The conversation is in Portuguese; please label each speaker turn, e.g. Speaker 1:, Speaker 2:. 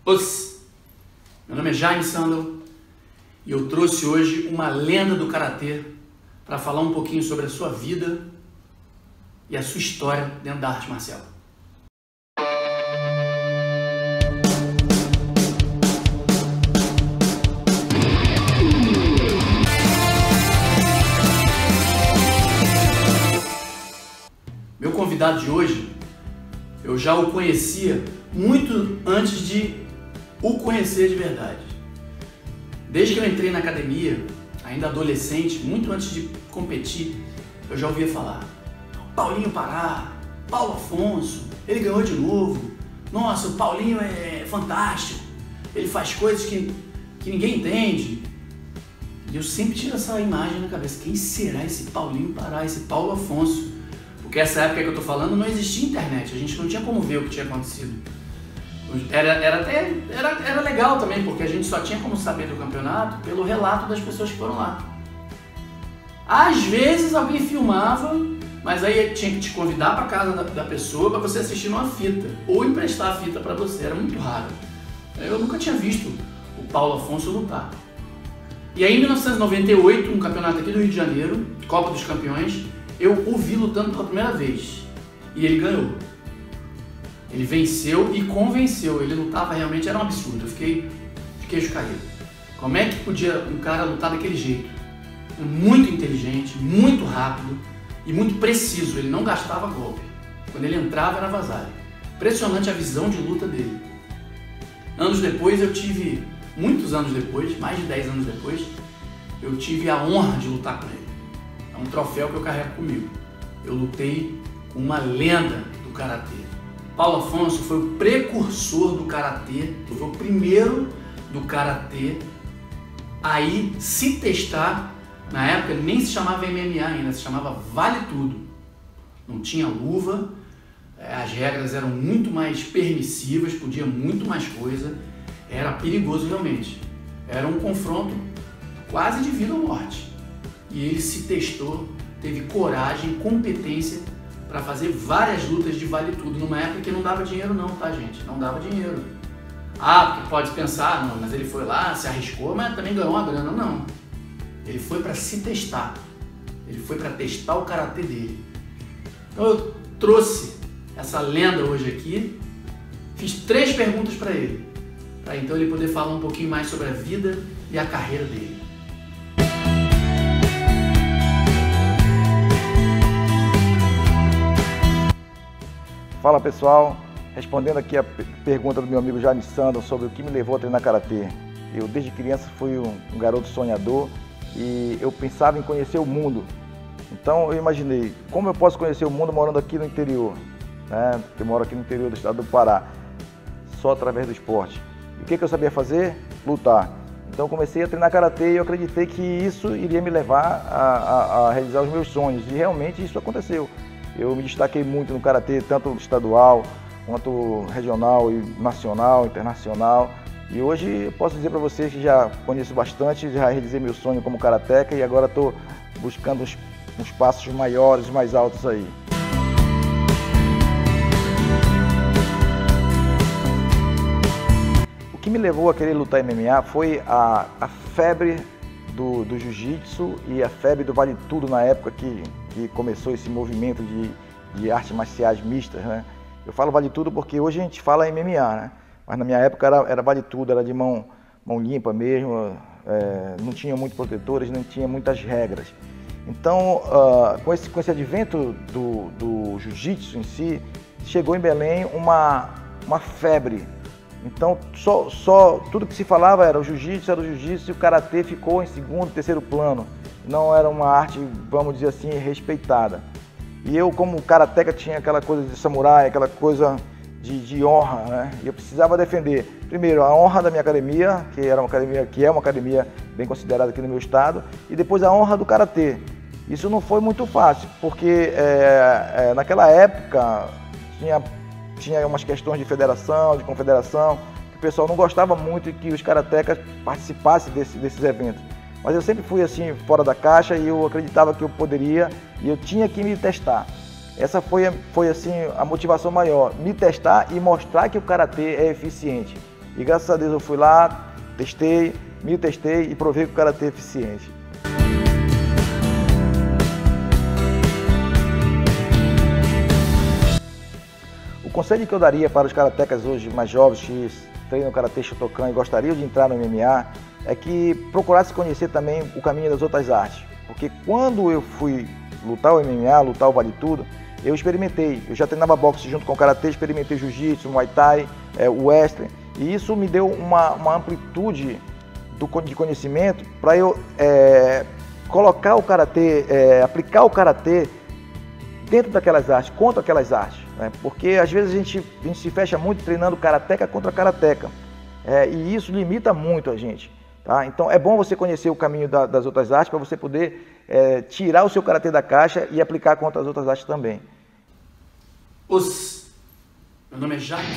Speaker 1: Meu nome é Jaime Sandel e eu trouxe hoje uma lenda do Karatê para falar um pouquinho sobre a sua vida e a sua história dentro da arte marcial. Meu convidado de hoje, eu já o conhecia muito antes de o conhecer de verdade. Desde que eu entrei na academia, ainda adolescente, muito antes de competir, eu já ouvia falar: Paulinho Pará, Paulo Afonso, ele ganhou de novo. Nossa, o Paulinho é fantástico, ele faz coisas que ninguém entende. E eu sempre tinha essa imagem na cabeça: quem será esse Paulinho Pará, esse Paulo Afonso? Porque essa época que eu tô falando não existia internet, a gente não tinha como ver o que tinha acontecido. Era legal também, porque a gente só tinha como saber do campeonato pelo relato das pessoas que foram lá. Às vezes alguém filmava, mas aí tinha que te convidar para casa da pessoa para você assistir numa fita, ou emprestar a fita para você, era muito raro. Eu nunca tinha visto o Paulo Afonso lutar. E aí em 1998, um campeonato aqui do Rio de Janeiro, Copa dos Campeões, eu o vi lutando pela primeira vez e ele ganhou. Ele venceu e convenceu, ele lutava realmente, era um absurdo, eu fiquei de queixo caído. Como é que podia um cara lutar daquele jeito? Muito inteligente, muito rápido e muito preciso, ele não gastava golpe. Quando ele entrava era vazare. Impressionante a visão de luta dele. Anos depois muitos anos depois, mais de 10 anos depois, eu tive a honra de lutar com ele. É um troféu que eu carrego comigo. Eu lutei com uma lenda do Karatê. Paulo Afonso foi o precursor do Karatê, foi o primeiro do Karatê a ir se testar. Na época nem se chamava MMA ainda, se chamava Vale Tudo. Não tinha luva, as regras eram muito mais permissivas, podia muito mais coisa, era perigoso realmente. Era um confronto quase de vida ou morte. E ele se testou, teve coragem, competência para fazer várias lutas de vale tudo, numa época que não dava dinheiro não, tá gente? Não dava dinheiro. Ah, porque pode pensar, não, mas ele foi lá, se arriscou, mas também ganhou uma grana. Não. Ele foi para se testar. Ele foi para testar o karatê dele. Então eu trouxe essa lenda hoje aqui, fiz 3 perguntas para ele, para então ele poder falar um pouquinho mais sobre a vida e a carreira dele.
Speaker 2: Fala pessoal, respondendo aqui a pergunta do meu amigo Jaime Sandel sobre o que me levou a treinar karatê. Eu desde criança fui um garoto sonhador e eu pensava em conhecer o mundo. Então eu imaginei, como eu posso conhecer o mundo morando aqui no interior, né? Eu moro aqui no interior do estado do Pará, só através do esporte. E o que eu sabia fazer? Lutar. Então eu comecei a treinar karatê e eu acreditei que isso iria me levar a realizar os meus sonhos e realmente isso aconteceu. Eu me destaquei muito no karatê, tanto estadual, quanto regional e nacional, internacional. E hoje eu posso dizer para vocês que já conheço bastante, já realizei meu sonho como karateca e agora estou buscando uns passos maiores, mais altos aí. O que me levou a querer lutar MMA foi a febre do jiu-jitsu e a febre do vale tudo na época que começou esse movimento de artes marciais mistas, né? Eu falo vale tudo porque hoje a gente fala MMA, né? Mas na minha época era vale tudo, era de mão limpa mesmo, não tinha muitos protetores, não tinha muitas regras. Então, com esse advento do jiu-jitsu em si, chegou em Belém uma febre. Então, tudo que se falava era o jiu-jitsu e o karatê ficou em segundo, terceiro plano. Não era uma arte, vamos dizer assim, respeitada. E eu, como karateca, tinha aquela coisa de samurai, aquela coisa de honra, né? E eu precisava defender, primeiro, a honra da minha academia, que é uma academia bem considerada aqui no meu estado, e depois a honra do karatê. Isso não foi muito fácil, porque naquela época tinha umas questões de federação, de confederação, que o pessoal não gostava muito que os karatecas participassem desses eventos. Mas eu sempre fui assim, fora da caixa, e eu acreditava que eu poderia e eu tinha que me testar. Essa foi assim, a motivação maior, me testar e mostrar que o karatê é eficiente. E graças a Deus eu fui lá, testei, me testei e provei que o karatê é eficiente. O conselho que eu daria para os karatecas hoje mais jovens que treinam karatê Shotokan e gostariam de entrar no MMA é que procurasse conhecer também o caminho das outras artes. Porque quando eu fui lutar o MMA, lutar o Vale Tudo, eu experimentei. Eu já treinava boxe junto com o karatê, experimentei jiu-jitsu, muay thai, o wrestling. E isso me deu uma amplitude de conhecimento para eu colocar o karatê, aplicar o karatê dentro daquelas artes, contra aquelas artes. Né? Porque às vezes a gente se fecha muito treinando karateca contra karateca. E isso limita muito a gente. Tá? Então é bom você conhecer o caminho das outras artes para você poder tirar o seu karatê da caixa e aplicar contra as outras artes também.
Speaker 1: Meu nome é Jaime.